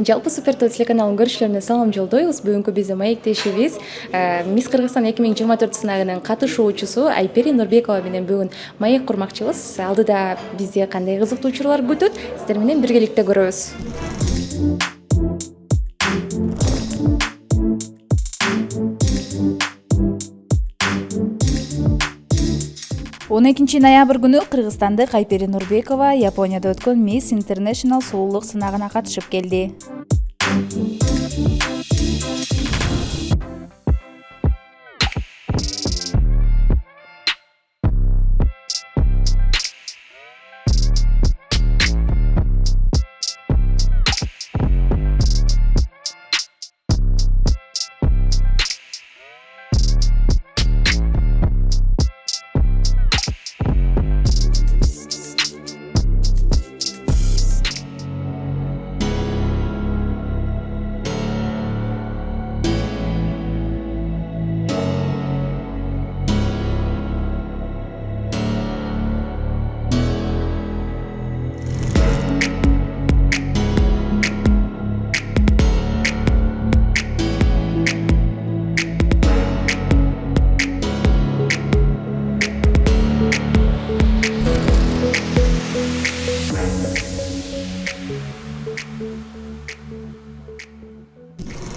Жалпы Супер ТВ телеканалынын көрүүчүлөрүнө салам жолдойбуз. Бүгүнкү биздин маектешибиз Мисс Кыргызстан 2024 сынагынын катышуучусу Айпери Нурбекова менен бүгүн маек курмакчыбыз. Алдыда бизди кандай кызыктуу учурлар күтөт? Сиздер менен биргеликте көрөбүз. 12 ноябрь күнү кыргызстандык Айпери Нурбекова Японияда өткөн Miss International сулуулук сынагына катышып келди.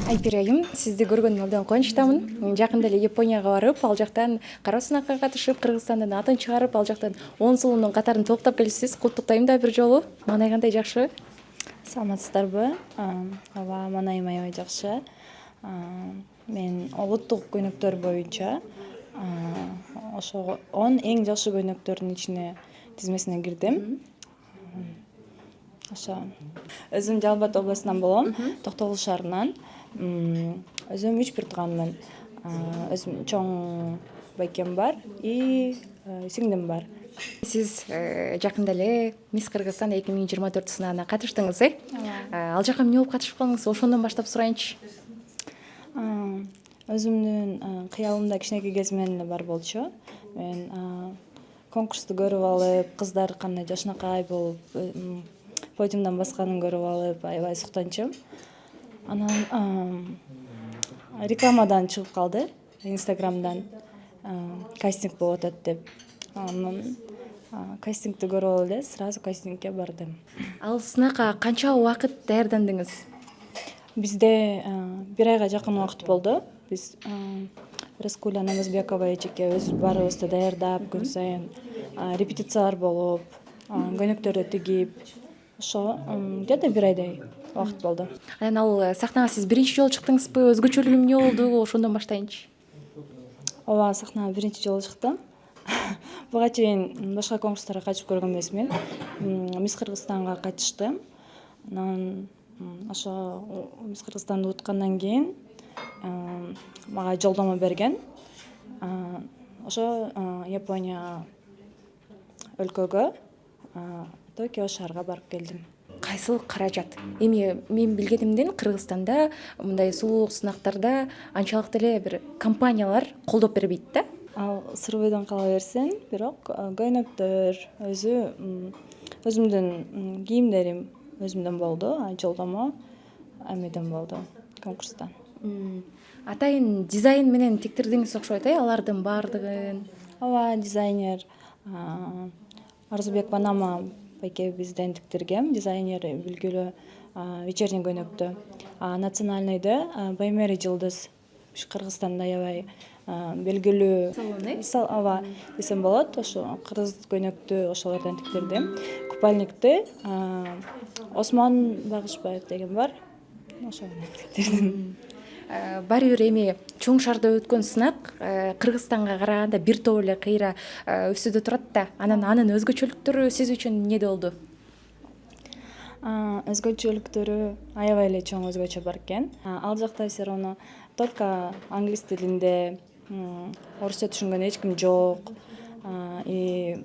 Айпери айым, сизди көргөнүмө абдан кубанычтамын. Жакында эле Японияга барып, ал жактан кароо сынакка катышып, Кыргызстандын атын чыгарып, ал жактан 10 сулуунун катарын толуктап келипсиз. Куттуктайм да бир жолу. Маанай кандай, жакшы? Саламатсыздарбы? Ооба, маанайым аябай жакшы. Мен улуттук көйнөктөр боюнча ошо 10 эң жакшы көйнөктөрдүн ичине тизмесине кирдим. Ошо өзүм Жалал Абад областынан болом, Токтогул шаарынан. Өзүм 3 бир тууганмын. Өзүм чоң байкем бар и сиңдим бар. Сиз жакында эле Мисс Кыргызстан 2024 сынагына катыштыңыз, э? Ал жака эмне болуп катышып калдыңыз? Ошондон баштап сурайынчы. Өзүмдүн кыялымда кичинекей кезимден эле бар болчу. Мен конкурсту көрүп алып, кыздар кандай жакшынакай болуп, подиумдан басканын көрүп алып, аябай суктанчумун. Анан рекламадан чыгып калды, Инстаграмдан кастинг болуп атат деп. Анан кастингди көрүп алып эле сразу кастингке бардым. Ал сынакка канча убакыт даярдандыңыз? Бизде 1 айга жакын убакыт болду. Биз Раскуля Намазбекова эжеке өзүбүз барыбызды даярдап, күн сайын репетициялар болуп, көйнөктөрдү тигип, ошо где-то 1 айдай убакыт болду. Анан ал сахнага сиз биринчи жолу чыктыңызбы? Өзгөчөлүгү эмне болду? Ошондон баштайынчы. Ооба, сахнага биринчи жолу чыктым. Буга чейин башка конкурстарга катышып көргөн эмесмин. Мисс Кыргызстанга катыштым. Анан ошо Мисс Кыргызстанды уткандан кийин мага жолдомо берген. Ошо Япония өлкөгө, Токио шаарга барып келдим. Кайсыл каражат? Эми мен билгенимден Кыргызстанда мындай сулуулук сынактарда анчалык деле бир компаниялар колдоп бербейт да. Ал сыр бойдон кала берсин, бирок көйнөктөр өзүмдүн кийимдерим өзүмдөн болду, жолдомо эмеден болду, конкурстан. Атайын дизайн менен тиктирдиңиз окшойт, алардын баардыгын. Ооба, дизайнер Арзубек Банама байке бизден тиктирген, дизайнер билгилүү вечерний көйнөктү. Национальныйды Баймери Жылдыз Кыргызстанда аябай белгилүү салон, ооба, десем болот. Ошо кыргыз көйнөктү ошолордон тиктирдим. Купальникти Осмон Багышбаев деген бар. Ошо менен тиктирдим. Баары бир эми чоң шаарда өткөн сынак Кыргызстанга караганда бир топ эле кыйра өсүдө турат да. Анын өзгөчөлүктөрү сиз үчүн эмнеде болду? Өзгөчөлүктөрү аябай эле чоң өзгөчө бар экен. Ал жакта все равно только англис тилинде, орусча түшүнгөн эч ким жок. И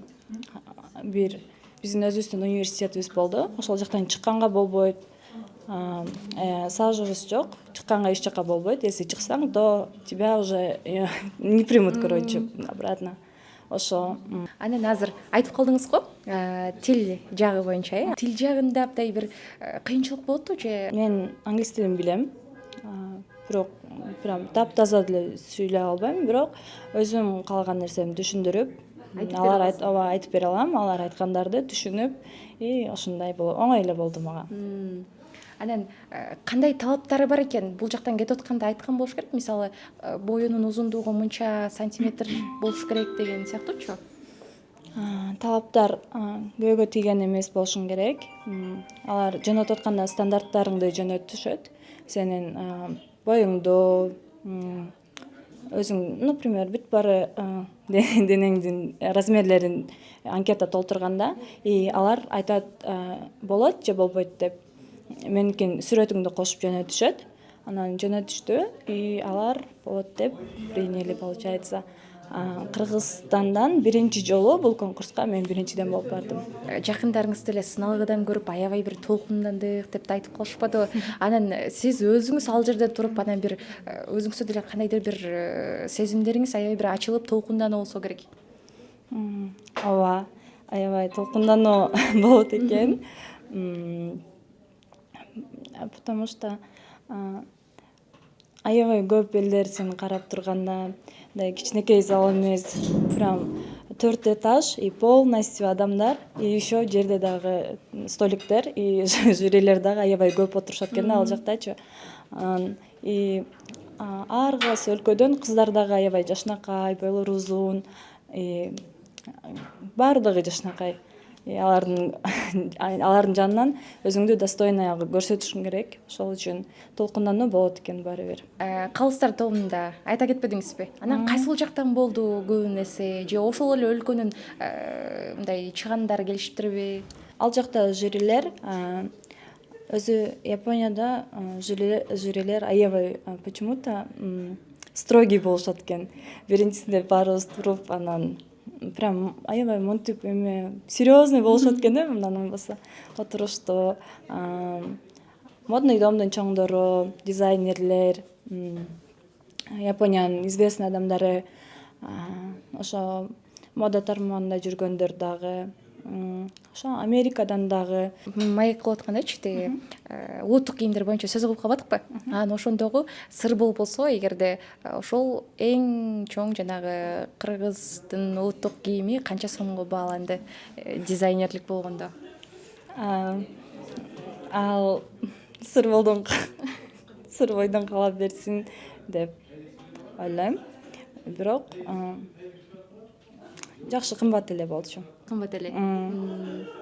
бир биздин өзүбүздүн университетибиз болду. Ошол жактан чыкканга болбойт. Стажыбыз жок, чыкканга эч жака болбойт. Если чыксаң, то тебя уже не примут, короче, обратно. ошо. Анан азыр айтып калдыңыз го тил жагы боюнча тил жагында абдай бир кыйынчылык болотпу же? Мен англис тилин билем, бирок прям таптаза деле сүйлөй албайм, бирок өзүм каалаган нерсемди түшүндүрүп ооба айтып бере алам. Алар айткандарды түшүнүп, ошондой оңой эле болду мага. Анан кандай талаптары бар экен? Бул жактан кетип атканда айткан болуш керек. Мисалы, боюнун узундугу мынча сантиметр болуш керек деген сыяктуучу. Талаптар көйгө тийген эмес болушун керек. Алар жөнөтүп атканда стандарттарыңды жөнөтүшөт. Сенин боюңду, өзүң, например, бүт баары денеңдин размерлерин анкета толтурганда, алар айтат болот же болбойт деп. Меникин сүрөтүңдү кошуп жөнөтүшөт. Анан жөнөтүштү, алар болот деп приняли, получается. Кыргызстандан биринчи жолу бул конкурска мен биринчиден болуп бардым. Жакындарыңыз деле сыналгыдан көрүп аябай бир толкундандык деп айтып калышпадыбы? Анан сиз өзүңүз ал жерде туруп анан бир өзүңүздө деле кандайдыр бир сезимдериңиз аябай бир ачылып толкундануу болсо керек. Ооба, аябай толкундануу болот экен. Потому что аябай көп элдер сени карап турганда, мындай кичинекей зал эмес, прям 4 этаж и полностью адамдар, и еще жерде дагы столиктер и жюрилер дагы аябай көп отурушат экен ал жактачы. И ар кайсы өлкөдөн кыздар дагы аябай жашынакай, бойлору узун, баардыгы жашынакай. Алардын жанынан өзүңдү достойно көрсөтүшүң керек. Ошол үчүн толкундануу болот экен баары бир. Калыстар тобунда айта кетпедиңизби? Анан кайсыл жактан болду көбүнесе же ошол эле өлкөнүн мындай чыгандары келишиптирби? Ал жакта жюрилер өзү Японияда жюрилер аябай почему-то строгий болушат экен. Биринчисинде баарыбыз туруп, анан прям аябай монтип серьезный болушат экен, мындан болбосо отурушту. Модный домдун чоңдору, дизайнерлер, Япониянын известный адамдары, ошо мода тармагында жүргөндөр дагы, ошо Америкадан дагы. Маек кылып аткандачы тиги улуттук кийимдер боюнча сөз кылып калбадыкпы? Анан ошондогу сыр болсо, эгерде ошол эң чоң жанагы кыргыздын улуттук кийими канча сомго бааланды дизайнерлик болгондо? Ал сыр бойдон кала берсин деп ойлойм. Бирок жакшы кымбат эле болчу. Кымбат эле.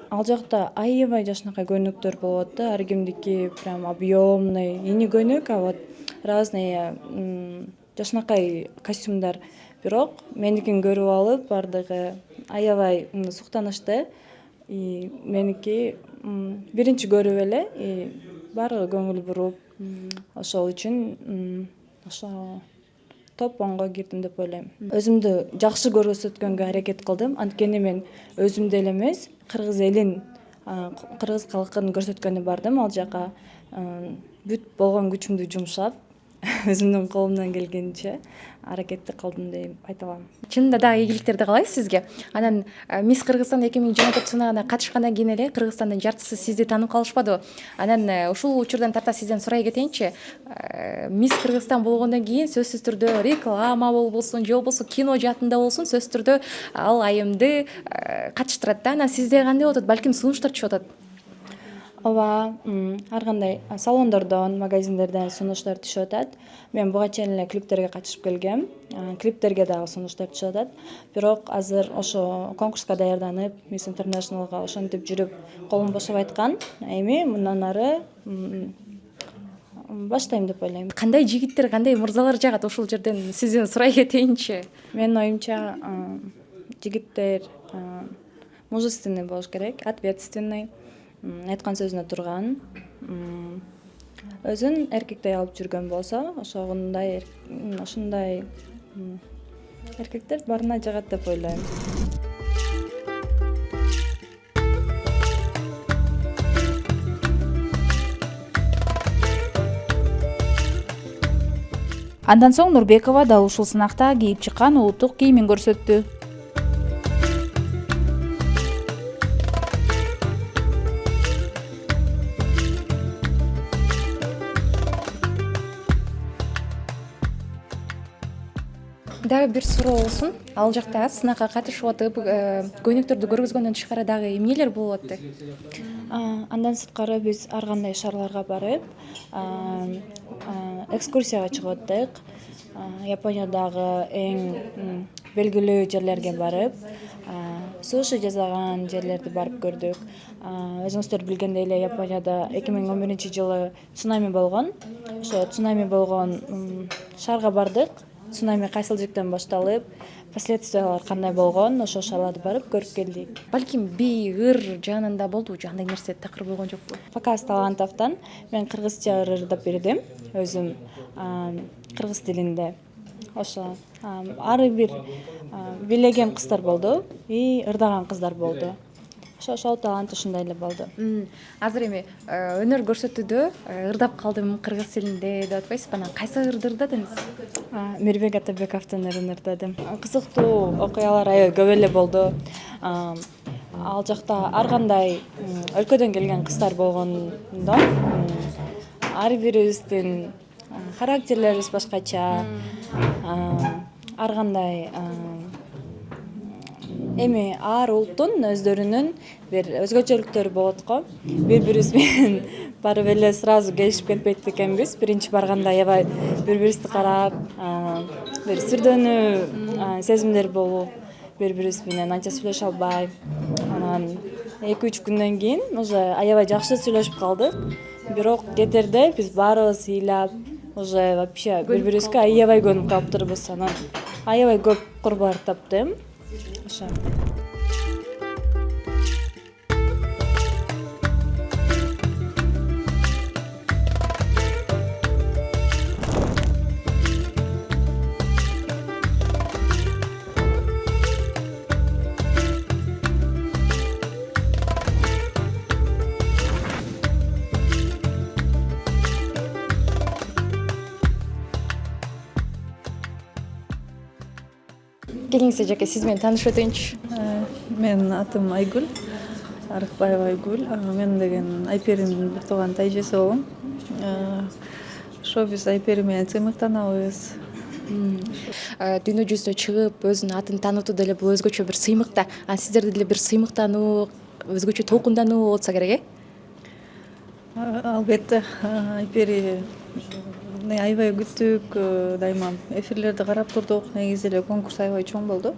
Ал жакта аябай жашынакай көйнөктөр болот да, ар кимдики прям объемный, ини көйнөк, а вот разные жашынакай костюмдар. Бирок меникин көрүп алып, бардыгы аябай суктанышты. И меники биринчи көрүп эле, баары көңүл буруп, ошол үчүн ошо топ 10го кирдим деп ойлойм. Өзүмдү жакшы көрсөткөнгө аракет кылдым. Анткени мен өзүмдү эле эмес, кыргыз элин, кыргыз калкын көрсөткөнү бардым ал жака. Бүт болгон күчүмдү жумшап, өзүмдүн колумдан келгенче аракетти кылдым деп айта алам. Чынында дагы ийгиликтерди каалайбыз сизге. Анан Мисс Кыргызстан 2024 сынагына катышкандан кийин эле Кыргызстандын жартысы сизди таанып калышпадыбы? Анан ушул учурдан тарта сизден сурай кетейинчи. Мисс Кыргызстан болгондон кийин сөзсүз түрдө реклама болбосун, же болбосо кино жаатында болсун, сөзсүз түрдө ал айымды катыштырат да. Анан сизде кандай болуп атат? Балким сунуштар түшүп атат. Ооба, ар кандай салондордон, магазиндерден сунуштар түшүп атат. Мен буга чейин эле клиптерге катышып келгем. Клиптерге дагы сунуштар түшүп атат. Бирок азыр ошо конкурска даярданып, Miss Internationalга ошентип жүрүп, колум бошоп айткан. Эми мындан ары баштайм деп ойлойм. Кандай жигиттер, кандай мырзалар жагат ушул жерден сизден сурай кетейинчи? Менин оюмча, жигиттер мужественный болуш керек, ответственный, айткан сөзүнө турган, өзүн эркектей алып жүргөн болсо, ошондой эркектер баарына жагат деп ойлойм. Андан соң Нурбекова дал ушул сынакта кийип чыккан улуттук кийимин көрсөттү. Дагы бир суроо болсун. Ал жакта сынакка катышып атып, көйнөктөрдү көргөзгөндөн тышкары дагы эмнелер болуп атты? Андан сырткары биз ар кандай шаарларга барып, экскурсияга чыгып аттык. Япониядагы эң белгилүү жерлерге барып, суши жасаган жерлерди барып көрдүк. Өзүңүздөр билгендей эле Японияда 2011-жылы цунами болгон. Ошо цунами болгон шаарга бардык. Цунами кайсыл жактан башталып, последствиялар кандай болгон, ошол шаарларды барып көрүп келдик. Балким бий, ыр жаанында болдубу же андай нерсе такыр болгон жокпу? Показ талантовдон мен кыргызча ырдап бердим, өзүм кыргыз тилинде. Ошо ар бир бийлеген кыздар болду и ырдаган кыздар болду. Ошол талант ушундай эле болду. Азыр эми өнөр көрсөтүүдө ырдап калдым кыргыз тилинде деп атпайсызбы? Анан кайсы ырды ырдадыңыз? Мирбек Атабековдун ырын ырдадым. Кызыктуу окуялар аябай көп эле болду. Ал жакта ар кандай өлкөдөн келген кыздар болгондон ар бирибиздин характерлерибиз башкача. Ар кандай эми ар улуттун өздөрүнүн бир өзгөчөлүктөрү болот го. Бири-бирибиз менен барып эле сразу келишип кетпейт экенбиз. Биринчи барганда аябай бири-бирибизди карап, бир сүрдөнүү сезимдер болуп, бири-бирибиз менен анча сүйлөшө албай. Анан 2-3 күндөн кийин уже аябай жакшы сүйлөшүп калдык. Бирок кетерде биз баарыбыз ыйлап, уже вообще бири-бирибизге аябай көнүп калыптырбыз. Анан аябай көп курбулар таптым. Ошо. Келиңиз эжеке, сиз менен таанышып өтөйүнчү. Менин атым Айгүл, Арыкбаева Айгүл. Мен деген Айперинин бир тууган тайжеси болом. Ошо биз Айпери менен сыймыктанабыз. Дүйнө жүзүнө чыгып, өзүнүн атын таанытуу деле бул өзгөчө бир сыймык да. Анан сиздерде деле бир сыймыктануу, өзгөчө толкундануу болуп атса керек, Албетте, Айпери аябай күттүк, дайыма эфирлерди карап турдук. Негизи эле конкурс аябай чоң болду.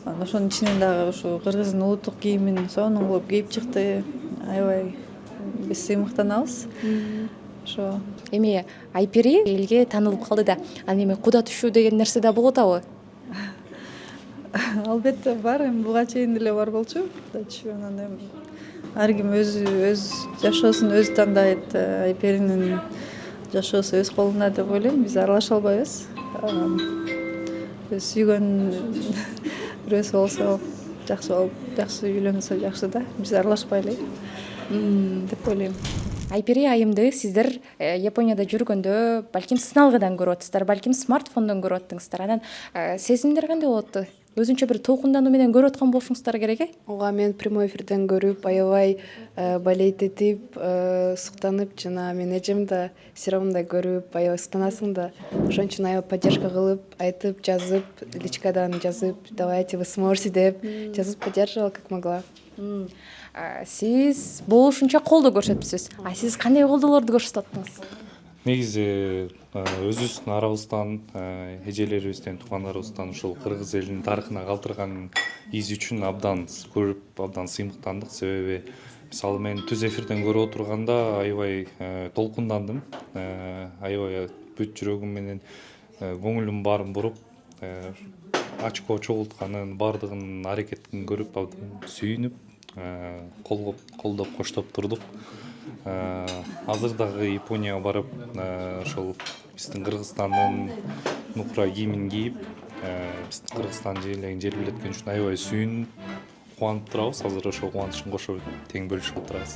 Ошонун ичинен дагы ушу кыргыздын улуттук кийимин сонун кылып кийип чыкты. Аябай биз сыймыктанабыз. Ошо. Эми Айпери элге таанылып калды да. Анан эми куда түшүү деген нерсе да болуп атабы? Албетте бар, эми буга чейин деле бар болчу. Анан эми ар ким өз жашоосун өзү тандайт. Айперинин жашоосу өз колунда деп ойлойм. Биз аралаша албайбыз. Биз сүйгөн бирөөсү болсо жакшы болуп, жакшы үйлөнсө жакшы да. Биз аралашпайлы деп ойлойм. Айпери айымды сиздер Японияда жүргөндө балким сыналгыдан көрүп атасыздар, балким смартфондон көрүп аттыңыздар. Анан сезимдер кандай болуп атты? Өзүнчө бир толкундануу менен көрүп аткан болушуңуздар керек, Ооба, мен прямой эфирден көрүп, аябай балейтетип, суктанып, жана мен эжем да сериалымда көрүп, аябай суктанасың да. Ошон үчүн аябай поддержка кылып, айтып, жазып, личкадан жазып, давайте вы сможете деп жазып поддерживала как могла. Сиз болушунча колдоо көрсөтүпсүз. Сиз кандай колдоолорду көрсөтүп аттыңыз? Негизи өзүбүздүн арабыздан, эжелерибизден, туугандарыбыздан ушул кыргыз элинин тарыхына калтырган из үчүн абдан көрүп, абдан сыймыктандык. Себеби мисалы мен түз эфирден көрүп отурганда аябай толкундандым. Аябай бүт жүрөгүм менен көңүлүм баарын буруп, очко чогултканын баардыгынын аракетин көрүп абдан сүйүнүп, колдоп коштоп турдук. Азыр дагы Японияга барып, ошол биздин Кыргызстандын нукура кийимин кийип, биздин Кыргызстан жер билеткени үчүн аябай сүйүнүп, кубанып турабыз. Азыр ошол кубанычын кошо тең бөлүшүп отурабыз.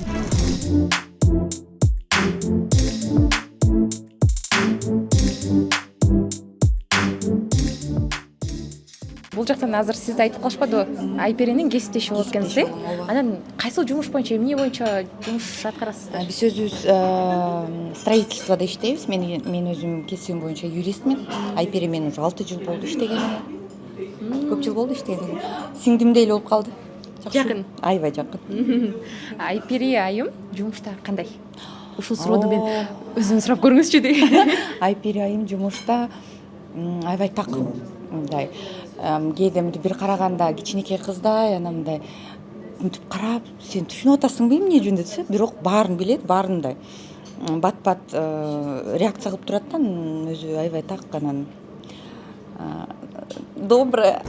Бул жактан азыр сизди айтып калышпадыбы, Айперинин кесиптеши болот экенсиз, анан кайсыл жумуш боюнча, эмне боюнча жумуш аткарасыздар? Биз өзүбүз строительстводо иштейбиз. Мен өзүм кесибим боюнча юристмин. Айпери мен уже 6 жыл болду иштегениме. Көп жыл болду иштегениме. Сиңдимдей эле болуп калды. Жакын. Аябай жакын. Айпери айым жумушта кандай? Ушул суроону мен өзүңүз сурап көрүңүзчү дейм. Айпери айым жумушта аябай так. Мындай кээде мынтип бир караганда кичинекей кыздай, анан мындай мынтип карап, сен түшүнүп атасыңбы эмне жөнүндө десе, бирок баарын билет, баарын мындай бат реакция кылып турат да, өзү аябай так, анан добрая.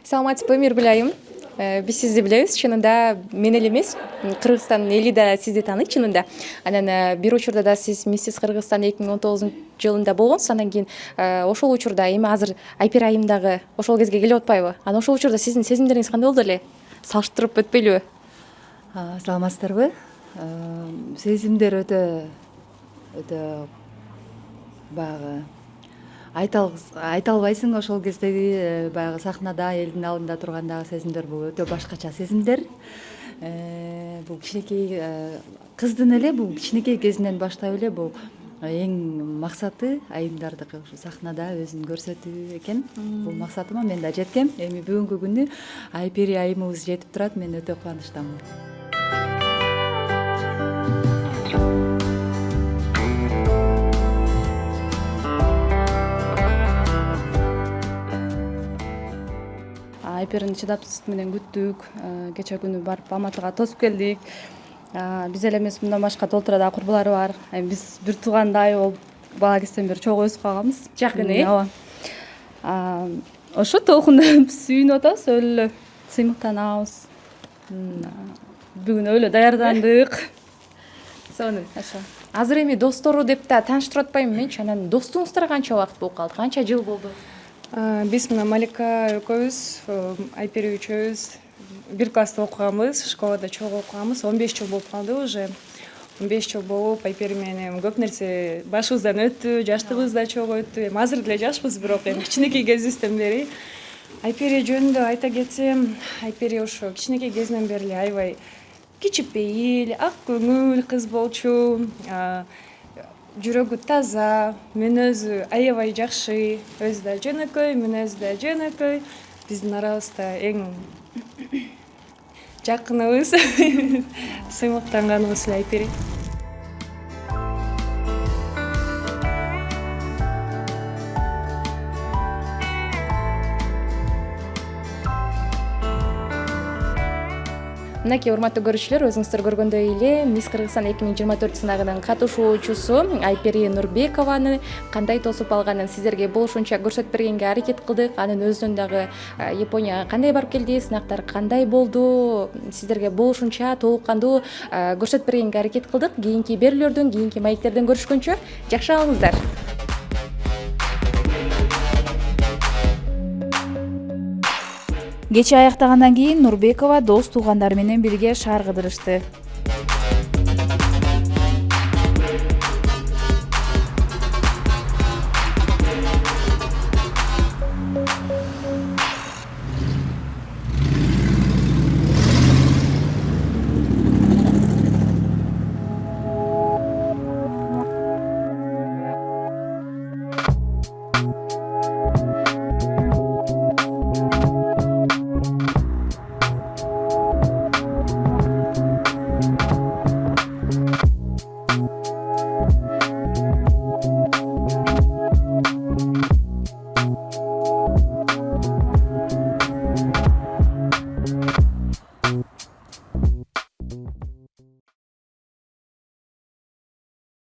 Саламатсызбы, Миргүл айым? Биз сизди билебиз, чынында мен эле эмес, Кыргызстандын эли да сизди тааныйт чынында. Анан бир учурда да сиз Миссис Кыргызстан 2019-жылында болгонсуз, анан кийин ошол учурда эми азыр Айпери айым дагы ошол кезге келип атпайбы? Анан ошол учурда сиздин сезимдериңиз кандай болду эле? Салыштырып өтпөйлүбү? Саламатсыздарбы? Сезимдер өтө баягы айта албайсың, ошол кездеги баягы сахнада элдин алдында тургандагы сезимдер бул өтө башкача сезимдер. Бул кичинекей кыздын эле бул кичинекей кезинен баштап эле бул эң максаты айымдардыкы ушу сахнада өзүн көрсөтүү экен. Бул максатыма мен да жеткем. Эми бүгүнкү күнү Айпери айымыбыз жетип турат, мен өтө кубанычтамын. Айперини чыдапсыздык менен күттүк. Кече күнү барып Алматыга тосуп келдик. Биз эле эмес, мындан башка толтура дагы курбулары бар. Биз бир туугандай болуп бала кезден бери чогуу өсүп калганбыз. Жакын, ооба. Ошо толкундап сүйүнүп атабыз, өлө эле сыймыктанабыз. Бүгүн өлө даярдандык. Сонун. Азыр эми достору деп да тааныштырып атпайм менчи. Анан достугуңуздар канча убакыт болуп калды? Канча жыл болду? Биз мына Малика экөөбүз, Айпери үчөөбүз бир класста окуганбыз, школада чогуу окуганбыз. 15 жыл болуп калды уже. 15 жыл болуп, Айпери менен көп нерсе башыбыздан өттү, жаштыгыбыз да чогуу өттү. Эми азыр деле жашпыз, бирок эми кичинекей кезибизден бери. Айпери жөнүндө айта кетсем, Айпери ошо кичинекей кезинен бери эле аябай кичипейил, ак көңүл кыз болчу. Жүрөгү таза, мүнөзү аябай жакшы, өзү да жөнөкөй, мүнөзү да жөнөкөй. Биздин арабызда эң жакыныбыз, сыймыктанганыбыз эле Айпери. Мынакей урматтуу көрүүчүлөр, өзүңүздөр көргөндөй эле Мисс Кыргызстан 2024 сынагынын катышуучусу Айпери Нурбекованы кандай тосуп алганын сиздерге болушунча көрсөтүп бергенге аракет кылдык. Анын өзүнөн дагы Японияга кандай барып келди, сынактар кандай болду, сиздерге болушунча толук кандуу көрсөтүп бергенге аракет кылдык. Кийинки берүүлөрдөн, кийинки маектерден көрүшкөнчө жакшы калыңыздар. Кече аяктагандан кийин Нурбекова дос туугандары менен бирге шаар кыдырышты.